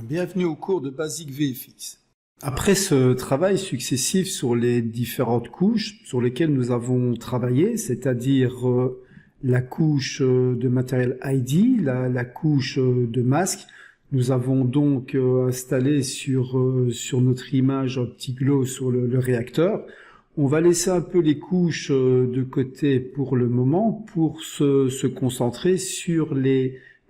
Bienvenue au cours de Basic VFX. Après ce travail successif sur les différentes couches sur lesquelles nous avons travaillé, c'est-à-dire la couche de matériel ID, la couche de masque, nous avons donc installé sur notre image un petit glow sur le réacteur. On va laisser un peu les couches de côté pour le moment pour se concentrer sur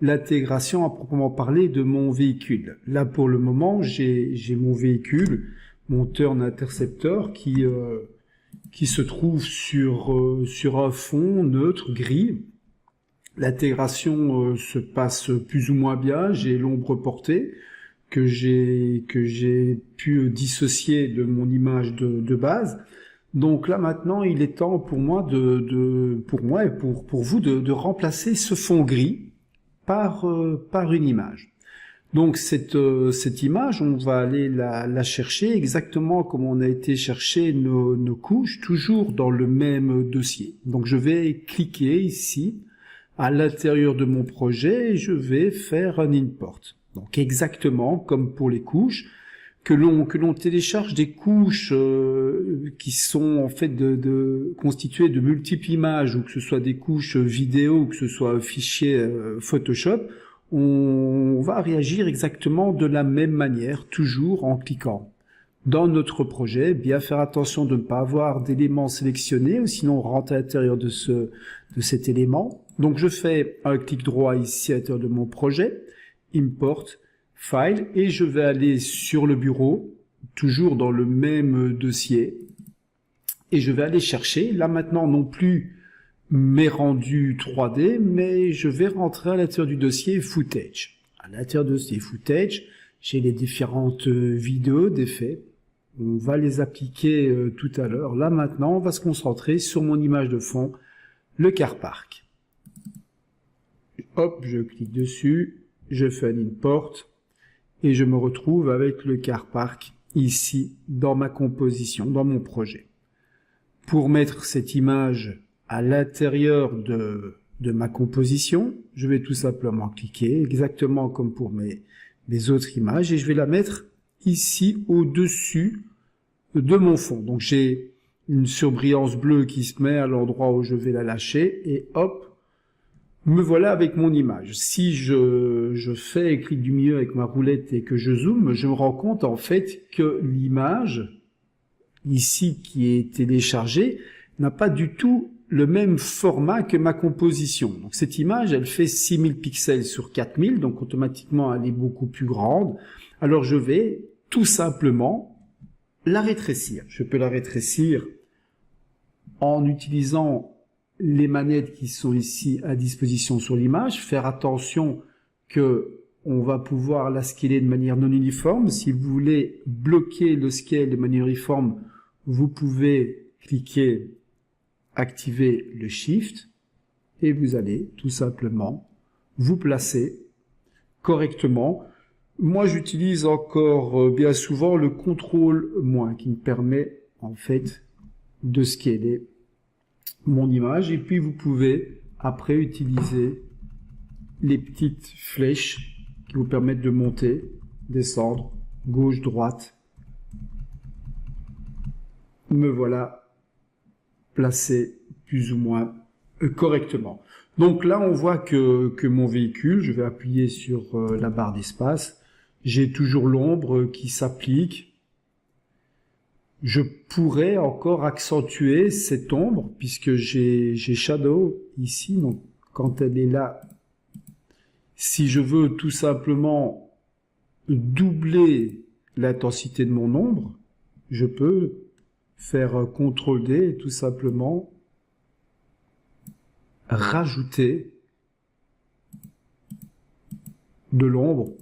l'intégration à proprement parler de mon véhicule. Là, pour le moment, j'ai mon véhicule, mon Turn Interceptor, qui se trouve sur un fond neutre, gris. L'intégration se passe plus ou moins bien. J'ai l'ombre portée que j'ai pu dissocier de mon image de base. Donc là, maintenant, il est temps pour moi pour moi et pour vous de remplacer ce fond gris par une image. Donc cette image, on va aller la chercher exactement comme on a été chercher nos couches, toujours dans le même dossier. Donc je vais cliquer ici à l'intérieur de mon projet et je vais faire un import. Donc exactement comme pour les couches, que l'on télécharge des couches qui sont en fait constituées de multiples images, ou que ce soit des couches vidéo ou que ce soit un fichier Photoshop, on va réagir exactement de la même manière, toujours en cliquant. Dans notre projet, bien faire attention de ne pas avoir d'éléments sélectionnés, ou sinon on rentre à l'intérieur de cet élément. Donc je fais un clic droit ici à l'intérieur de mon projet, Import, File, et je vais aller sur le bureau, toujours dans le même dossier, et je vais aller chercher, là maintenant non plus mes rendus 3D, mais je vais rentrer à l'intérieur du dossier Footage. À l'intérieur du dossier Footage, j'ai les différentes vidéos d'effets, on va les appliquer tout à l'heure. Là maintenant, on va se concentrer sur mon image de fond, le car park. Hop, je clique dessus, je fais un import, et je me retrouve avec le car park ici dans ma composition, dans mon projet. Pour mettre cette image à l'intérieur de ma composition, je vais tout simplement cliquer, exactement comme pour mes autres images, et je vais la mettre ici au-dessus de mon fond. Donc j'ai une surbrillance bleue qui se met à l'endroit où je vais la lâcher, et hop, me voilà avec mon image. Si je fais clic du milieu avec ma roulette et que je zoome, je me rends compte en fait que l'image ici qui est téléchargée n'a pas du tout le même format que ma composition. Donc cette image, elle fait 6000 pixels sur 4000, donc automatiquement elle est beaucoup plus grande. Alors je vais tout simplement la rétrécir. Je peux la rétrécir en utilisant les manettes qui sont ici à disposition sur l'image, faire attention que on va pouvoir la scaler de manière non uniforme. Si vous voulez bloquer le scale de manière uniforme, vous pouvez cliquer, activer le Shift, et vous allez tout simplement vous placer correctement. Moi, j'utilise encore bien souvent le CTRL- qui me permet en fait de scaler mon image, et puis vous pouvez après utiliser les petites flèches qui vous permettent de monter, descendre, gauche, droite. Me voilà placé plus ou moins correctement. Donc là on voit que mon véhicule, je vais appuyer sur la barre d'espace, j'ai toujours l'ombre qui s'applique. Je pourrais encore accentuer cette ombre puisque j'ai Shadow ici, donc quand elle est là, si je veux tout simplement doubler l'intensité de mon ombre, je peux faire CTRL D et tout simplement rajouter de l'ombre.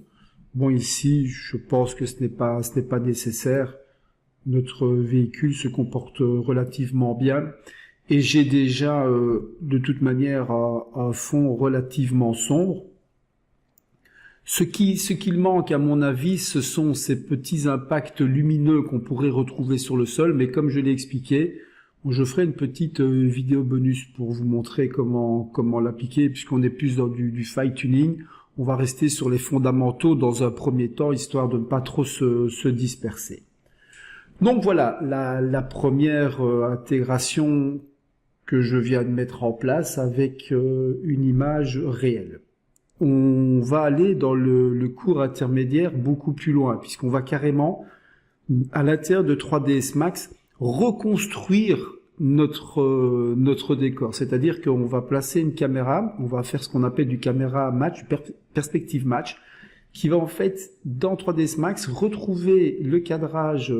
Bon, ici, je pense que ce n'est pas nécessaire. Notre véhicule se comporte relativement bien et j'ai déjà de toute manière un fond relativement sombre. Ce qu'il manque à mon avis, ce sont ces petits impacts lumineux qu'on pourrait retrouver sur le sol, mais comme je l'ai expliqué, je ferai une petite vidéo bonus pour vous montrer comment l'appliquer, puisqu'on est plus dans du fine tuning. on va rester sur les fondamentaux dans un premier temps, histoire de ne pas trop se disperser. Donc voilà, la première intégration que je viens de mettre en place avec une image réelle. On va aller dans le cours intermédiaire beaucoup plus loin, puisqu'on va carrément, à l'intérieur de 3ds Max, reconstruire notre décor. C'est-à-dire qu'on va placer une caméra, on va faire ce qu'on appelle du caméra match, perspective match, qui va en fait, dans 3ds Max, retrouver le cadrage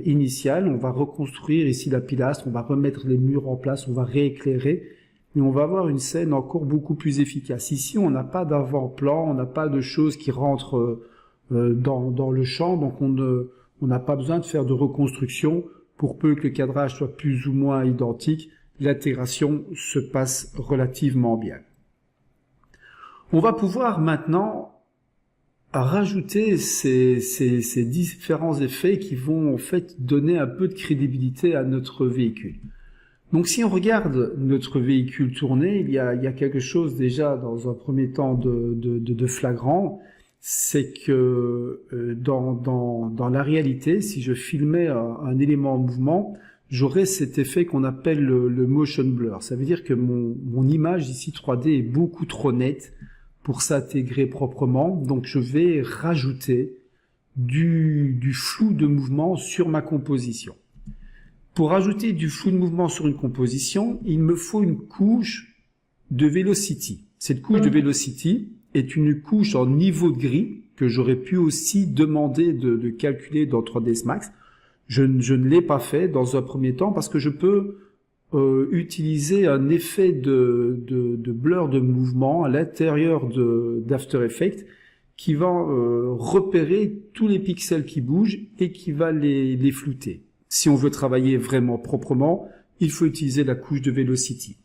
initial. On va reconstruire ici la pilastre, on va remettre les murs en place, on va rééclairer, et on va avoir une scène encore beaucoup plus efficace. Ici, on n'a pas d'avant-plan, on n'a pas de choses qui rentrent dans le champ, donc on n'a pas besoin de faire de reconstruction. Pour peu que le cadrage soit plus ou moins identique, l'intégration se passe relativement bien. On va pouvoir maintenant rajouter ces différents effets qui vont en fait donner un peu de crédibilité à notre véhicule. Donc si on regarde notre véhicule tourner, il y a quelque chose déjà dans un premier temps de flagrant, c'est que dans la réalité, si je filmais un élément en mouvement, j'aurais cet effet qu'on appelle le motion blur. Ça veut dire que mon image ici 3D est beaucoup trop nette pour s'intégrer proprement, donc je vais rajouter du flou de mouvement sur ma composition. Pour rajouter du flou de mouvement sur une composition, il me faut une couche de velocity. Cette couche de velocity est une couche en niveau de gris que j'aurais pu aussi demander de calculer dans 3ds Max. Je ne l'ai pas fait dans un premier temps parce que je peux utiliser un effet de blur de mouvement à l'intérieur d'After Effects qui va repérer tous les pixels qui bougent et qui va les flouter. Si on veut travailler vraiment proprement, il faut utiliser la couche de velocity.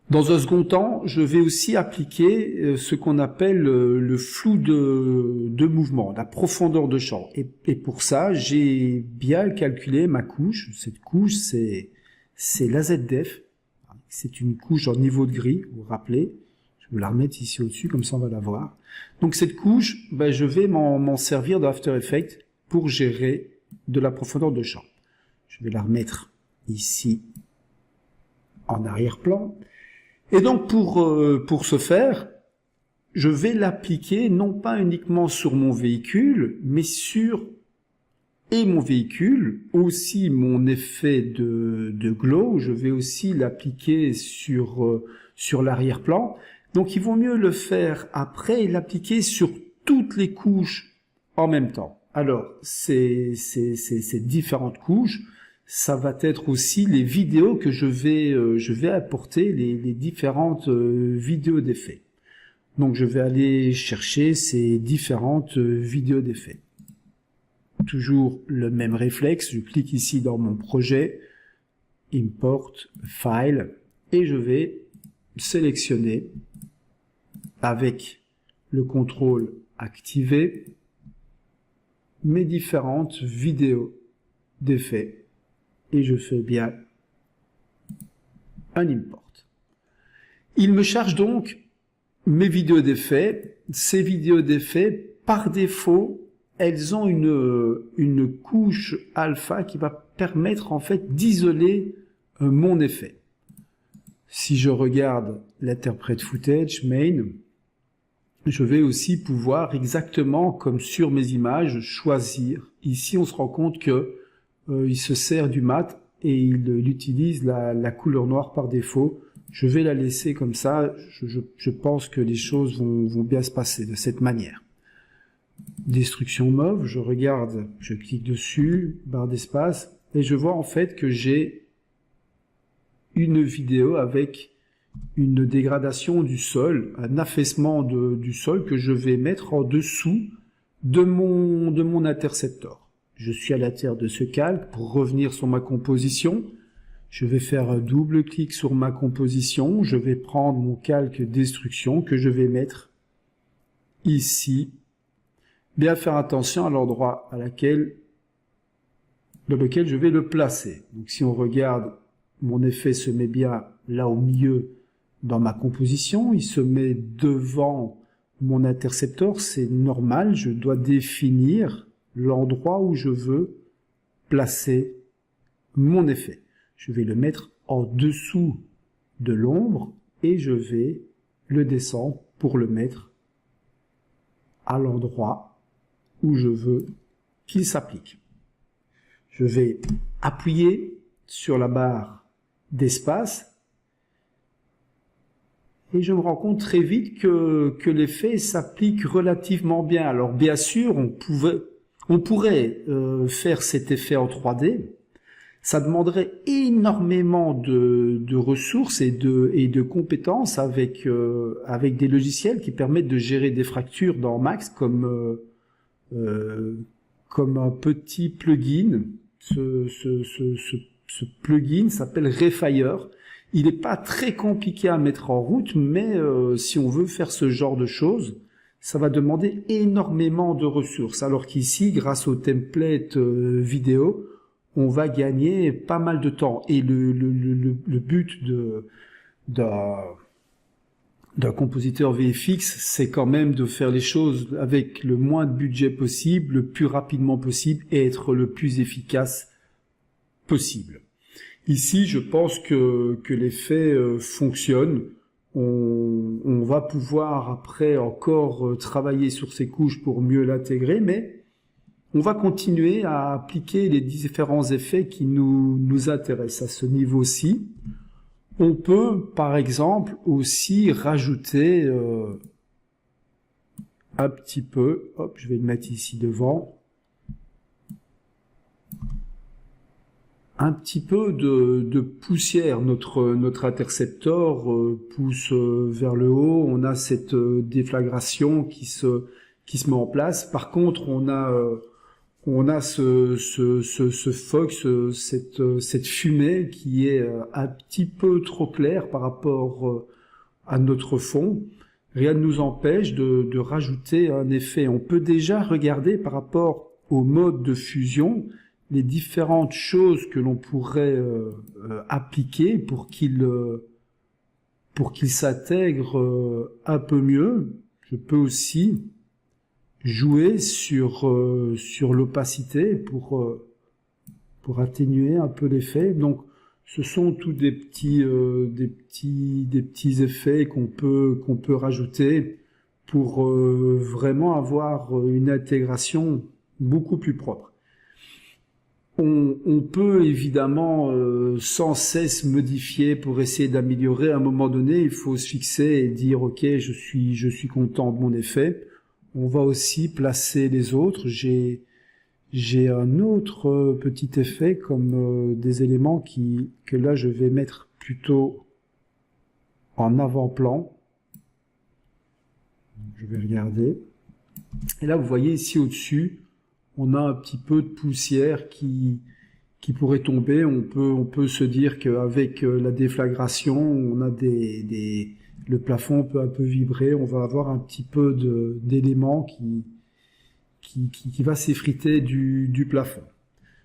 Dans un second temps, je vais aussi appliquer ce qu'on appelle le flou de mouvement, la profondeur de champ. Et pour ça, j'ai bien calculé ma couche. Cette couche, c'est la ZDF. C'est une couche en niveau de gris, vous vous rappelez. Je vais la remettre ici au-dessus, comme ça on va la voir. Donc cette couche, je vais m'en servir dans After Effects pour gérer de la profondeur de champ. Je vais la remettre ici en arrière-plan. Et donc pour ce faire, je vais l'appliquer non pas uniquement sur mon véhicule, mais sur mon véhicule, aussi mon effet de glow, je vais aussi l'appliquer sur l'arrière-plan. Donc il vaut mieux le faire après et l'appliquer sur toutes les couches en même temps. Alors ces différentes couches, ça va être aussi les vidéos que je vais apporter, les différentes vidéos d'effets. Donc je vais aller chercher ces différentes vidéos d'effets. Toujours le même réflexe, je clique ici dans mon projet, Import, File, et je vais sélectionner avec le contrôle activé mes différentes vidéos d'effets. Et je fais bien un import. Il me charge donc mes vidéos d'effets. Ces vidéos d'effets, par défaut, elles ont une couche alpha qui va permettre en fait d'isoler mon effet. Si je regarde l'interprète footage main, je vais aussi pouvoir exactement comme sur mes images choisir. Ici, on se rend compte que il se sert du mat et il utilise la couleur noire par défaut. Je vais la laisser comme ça. Je pense que les choses vont bien se passer de cette manière. Destruction mauve, je regarde, je clique dessus, barre d'espace, et je vois en fait que j'ai une vidéo avec une dégradation du sol, un affaissement du sol que je vais mettre en dessous de mon interceptor. Je suis à l'intérieur de ce calque pour revenir sur ma composition. Je vais faire un double clic sur ma composition. Je vais prendre mon calque destruction que je vais mettre ici. Bien faire attention à l'endroit dans lequel je vais le placer. Donc si on regarde, mon effet se met bien là au milieu dans ma composition, il se met devant mon intercepteur, c'est normal, je dois définir l'endroit où je veux placer mon effet. Je vais le mettre en dessous de l'ombre et je vais le descendre pour le mettre à l'endroit où je veux qu'il s'applique. Je vais appuyer sur la barre d'espace et je me rends compte très vite que l'effet s'applique relativement bien. Alors bien sûr, on pourrait faire cet effet en 3D. Ça demanderait énormément de ressources et de compétences avec des logiciels qui permettent de gérer des fractures dans Max comme un petit plugin. Ce plugin s'appelle Refire. Il n'est pas très compliqué à mettre en route, mais si on veut faire ce genre de choses, ça va demander énormément de ressources. Alors qu'ici, grâce au template vidéo, on va gagner pas mal de temps. Et le but d'un compositeur VFX, c'est quand même de faire les choses avec le moins de budget possible, le plus rapidement possible et être le plus efficace possible. Ici, je pense que l'effet fonctionne. On va pouvoir après encore travailler sur ces couches pour mieux l'intégrer, mais on va continuer à appliquer les différents effets qui nous intéressent à ce niveau-ci. On peut, par exemple, aussi rajouter un petit peu, hop, je vais le mettre ici devant, un petit peu de poussière. Notre intercepteur pousse vers le haut, on a cette déflagration qui se met en place. Par contre, on a ce fog, cette fumée qui est un petit peu trop claire par rapport à notre fond. Rien ne nous empêche de rajouter un effet. On peut déjà regarder par rapport au mode de fusion les différentes choses que l'on pourrait appliquer pour qu'il s'intègre un peu mieux. Je peux aussi jouer sur l'opacité pour atténuer un peu l'effet. Donc ce sont tous des petits effets qu'on peut rajouter pour vraiment avoir une intégration beaucoup plus propre. On peut évidemment sans cesse modifier pour essayer d'améliorer. À un moment donné, il faut se fixer et dire ok, je suis content de mon effet. On va aussi placer les autres. J'ai un autre petit effet comme des éléments que là je vais mettre plutôt en avant-plan. Je vais regarder. Et là vous voyez ici au-dessus, on a un petit peu de poussière qui pourrait tomber. On peut se dire qu'avec la déflagration, on a le plafond peut un peu vibrer. On va avoir un petit peu d'éléments qui va s'effriter du plafond.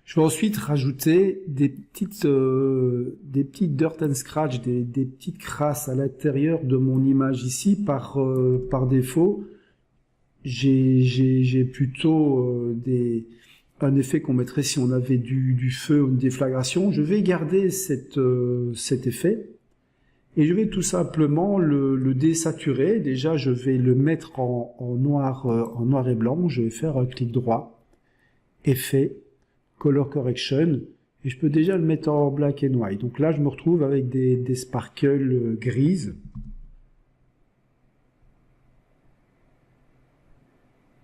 Je vais ensuite rajouter des petites dirt and scratch, des petites crasses à l'intérieur de mon image ici par défaut. J'ai plutôt un effet qu'on mettrait si on avait du feu ou une déflagration. Je vais garder cet effet et je vais tout simplement le désaturer. Déjà, je vais le mettre en noir et blanc. Je vais faire un clic droit, effet, color correction, et je peux déjà le mettre en black and white. Donc là, je me retrouve avec des sparkles grises.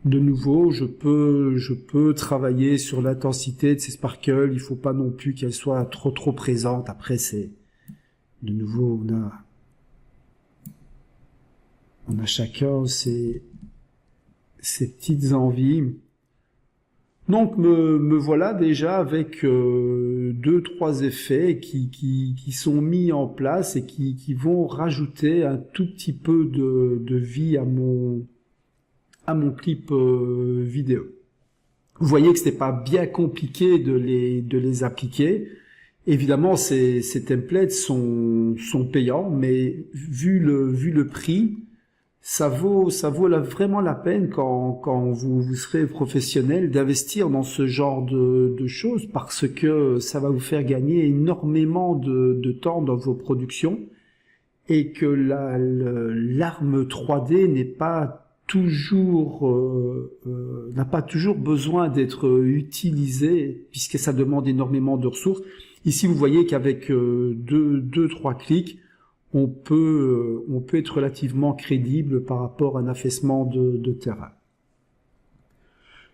De nouveau, je peux travailler sur l'intensité de ces sparkles. Il faut pas non plus qu'elles soient trop présentes. Après, de nouveau, on a chacun ses petites envies. Donc me voilà déjà avec 2-3 effets qui sont mis en place et qui vont rajouter un tout petit peu de vie à mon clip vidéo. Vous voyez que c'était pas bien compliqué de les appliquer Évidemment, ces templates sont payants, mais vu le prix, ça vaut vraiment la peine quand vous serez professionnel d'investir dans ce genre de choses parce que ça va vous faire gagner énormément de temps dans vos productions et que l'arme 3D n'a pas toujours besoin d'être utilisée puisque ça demande énormément de ressources. Ici, vous voyez qu'avec deux, trois clics, on peut être relativement crédible par rapport à un affaissement de terrain.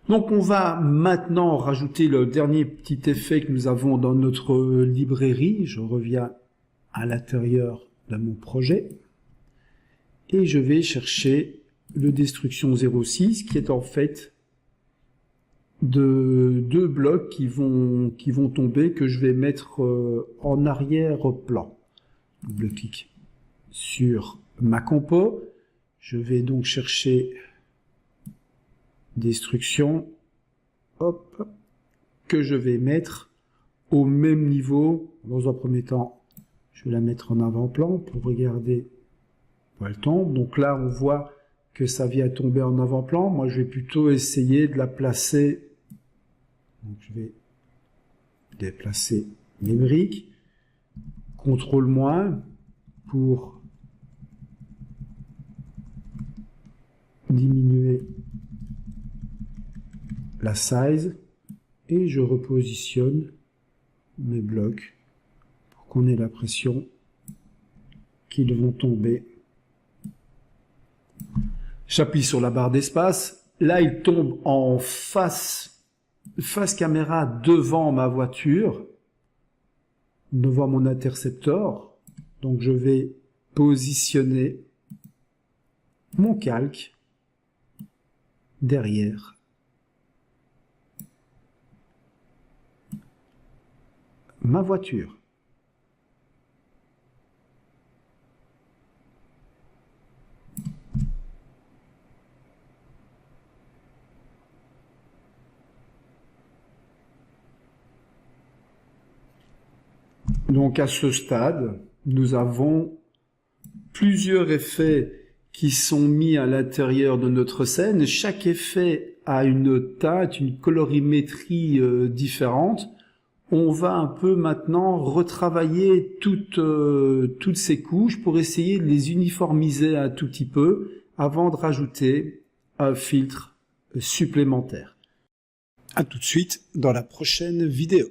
Donc, on va maintenant rajouter le dernier petit effet que nous avons dans notre librairie. Je reviens à l'intérieur de mon projet et je vais chercher le Destruction 06 qui est en fait de deux blocs qui vont tomber que je vais mettre en arrière-plan. Double-clic sur ma compo. Je vais donc chercher Destruction, hop, que je vais mettre au même niveau. Dans un premier temps, je vais la mettre en avant-plan pour regarder où elle tombe. Donc là, on voit que ça vient tomber en avant-plan. Moi, je vais plutôt essayer de la placer. Donc, je vais déplacer mes briques. CTRL- pour diminuer la size. Et je repositionne mes blocs pour qu'on ait l'impression qu'ils vont tomber. J'appuie sur la barre d'espace. Là, il tombe en face caméra devant ma voiture, devant mon interceptor. Donc, je vais positionner mon calque derrière ma voiture. Donc à ce stade, nous avons plusieurs effets qui sont mis à l'intérieur de notre scène. Chaque effet a une teinte, une colorimétrie différente. On va un peu maintenant retravailler toutes ces couches pour essayer de les uniformiser un tout petit peu avant de rajouter un filtre supplémentaire. À tout de suite dans la prochaine vidéo.